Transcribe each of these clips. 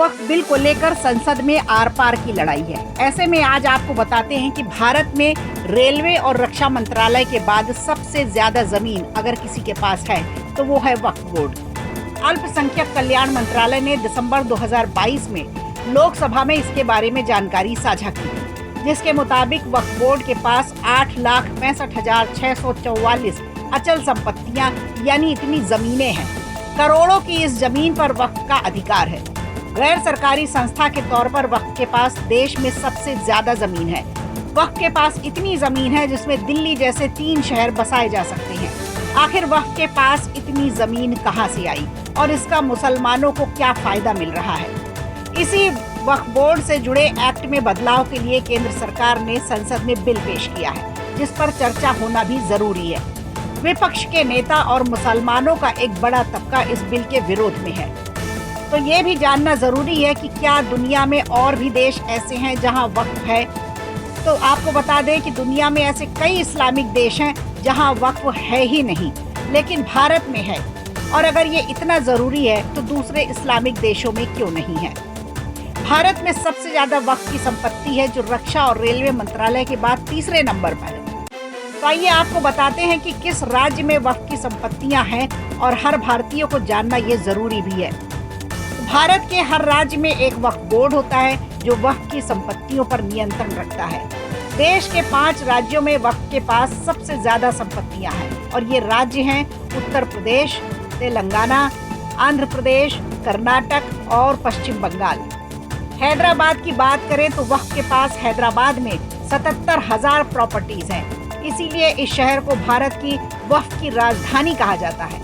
वक्फ bill को लेकर संसद में आर पार की लड़ाई है। ऐसे में आज आपको बताते हैं कि भारत में रेलवे और रक्षा मंत्रालय के बाद सबसे ज्यादा जमीन अगर किसी के पास है तो वो है वक्फ बोर्ड। अल्पसंख्यक कल्याण मंत्रालय ने दिसंबर 2022 में लोकसभा में इसके बारे में जानकारी साझा की, जिसके मुताबिक वक्फ बोर्ड के पास 8,65,644 अचल संपत्तियां यानी इतनी जमीनें हैं। करोड़ों की इस जमीन पर वक्फ का अधिकार है। गैर सरकारी संस्था के तौर पर वक्फ के पास देश में सबसे ज्यादा जमीन है। वक्फ के पास इतनी जमीन है जिसमें दिल्ली जैसे 3 शहर बसाए जा सकते हैं। आखिर वक्फ के पास इतनी जमीन कहां से आई और इसका मुसलमानों को क्या फायदा मिल रहा है? इसी वक्फ बोर्ड से जुड़े एक्ट में बदलाव के लिए केंद्र सरकार ने संसद में बिल पेश किया है, जिस पर चर्चा होना भी जरूरी है। विपक्ष के नेता और मुसलमानों का एक बड़ा तबका इस बिल के विरोध में है। तो ये भी जानना जरूरी है कि क्या दुनिया में और भी देश ऐसे हैं जहां वक्फ है। तो आपको बता दें कि दुनिया में ऐसे कई इस्लामिक देश हैं जहां वक्फ है ही नहीं, लेकिन भारत में है। और अगर ये इतना जरूरी है तो दूसरे इस्लामिक देशों में क्यों नहीं है? भारत में सबसे ज्यादा वक्फ की संपत्ति है जो रक्षा और रेलवे मंत्रालय के बाद तीसरे नंबर पर है। तो आइए आपको बताते हैं कि किस राज्य में वक्फ की संपत्तियां हैं और हर भारतीय को जानना ये जरूरी भी है। भारत के हर राज्य में एक वक्फ बोर्ड होता है जो वक्फ की संपत्तियों पर नियंत्रण रखता है। देश के 5 राज्यों में वक्फ के पास सबसे ज्यादा संपत्तियां हैं और ये राज्य हैं उत्तर प्रदेश, तेलंगाना, आंध्र प्रदेश, कर्नाटक और पश्चिम बंगाल। हैदराबाद की बात करें तो वक्फ के पास हैदराबाद में 77,000 प्रॉपर्टीज हैं। इसीलिए इस शहर को भारत की वक्फ की राजधानी कहा जाता है।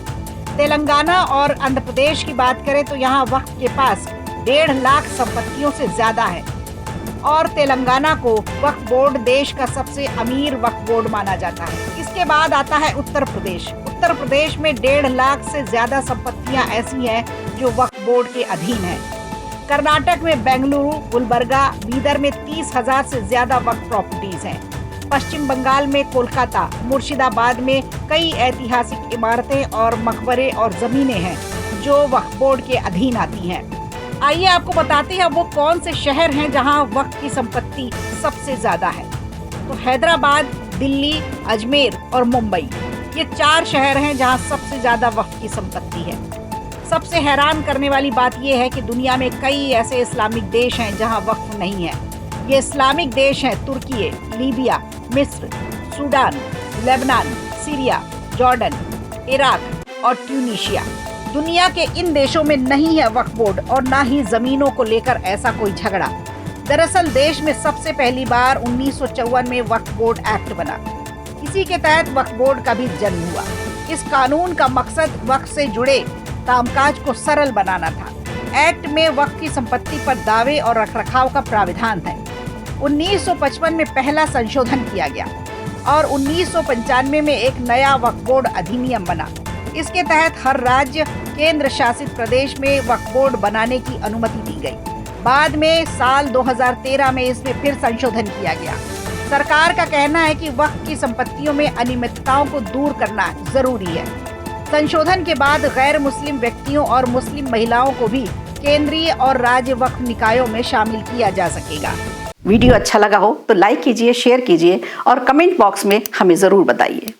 तेलंगाना और आंध्र प्रदेश की बात करें तो यहाँ वक्फ के पास 1.5 लाख संपत्तियों से ज्यादा है और तेलंगाना को वक्फ बोर्ड देश का सबसे अमीर वक्फ बोर्ड माना जाता है। इसके बाद आता है उत्तर प्रदेश। उत्तर प्रदेश में 1.5 लाख से ज्यादा संपत्तियां ऐसी हैं जो वक्फ बोर्ड के अधीन है। कर्नाटक में बेंगलुरु, गुलबर्गा, बीदर में 30,000 से ज्यादा वक्फ प्रॉपर्टीज हैं। पश्चिम बंगाल में कोलकाता, मुर्शिदाबाद में कई ऐतिहासिक इमारतें और मकबरे और जमीनें हैं जो वक्फ बोर्ड के अधीन आती हैं। आइए आपको बताते हैं वो कौन से शहर हैं जहां वक्फ की संपत्ति सबसे ज्यादा है। तो हैदराबाद, दिल्ली, अजमेर और मुंबई, ये 4 शहर हैं जहां सबसे ज्यादा वक्फ की संपत्ति है। सबसे हैरान करने वाली बात यह है कि दुनिया में कई ऐसे इस्लामिक देश हैं जहां वक्फ नहीं है। ये इस्लामिक देश हैं तुर्की, लीबिया, मिस्र, Sudan, Lebanon, Syria, Jordan, Iraq और ट्यूनीशिया। दुनिया के इन देशों में नहीं है वक्फ बोर्ड और ना ही जमीनों को लेकर ऐसा कोई झगड़ा। दरअसल देश में सबसे पहली बार 1954 में वक्फ बोर्ड एक्ट बना। इसी के तहत वक्फ बोर्ड का भी जन्म हुआ। इस कानून का मकसद वक्फ से जुड़े कामकाज को सरल बनाना था। एक्ट में वक्फ की संपत्ति पर दावे और रखरखाव का प्राविधान है। 1955 में पहला संशोधन किया गया और 1995 में एक नया वक्फ बोर्ड अधिनियम बना। इसके तहत हर राज्य, केंद्र शासित प्रदेश में वक्फ बोर्ड बनाने की अनुमति दी गई। बाद में साल 2013 में इसमें फिर संशोधन किया गया। सरकार का कहना है कि वक्फ की संपत्तियों में अनियमितताओं को दूर करना जरूरी है। संशोधन के बाद गैर मुस्लिम व्यक्तियों और मुस्लिम महिलाओं को भी केंद्रीय और राज्य वक्फ निकायों में शामिल किया जा सकेगा। वीडियो अच्छा लगा हो तो लाइक कीजिए, शेयर कीजिए और कमेंट बॉक्स में हमें जरूर बताइए।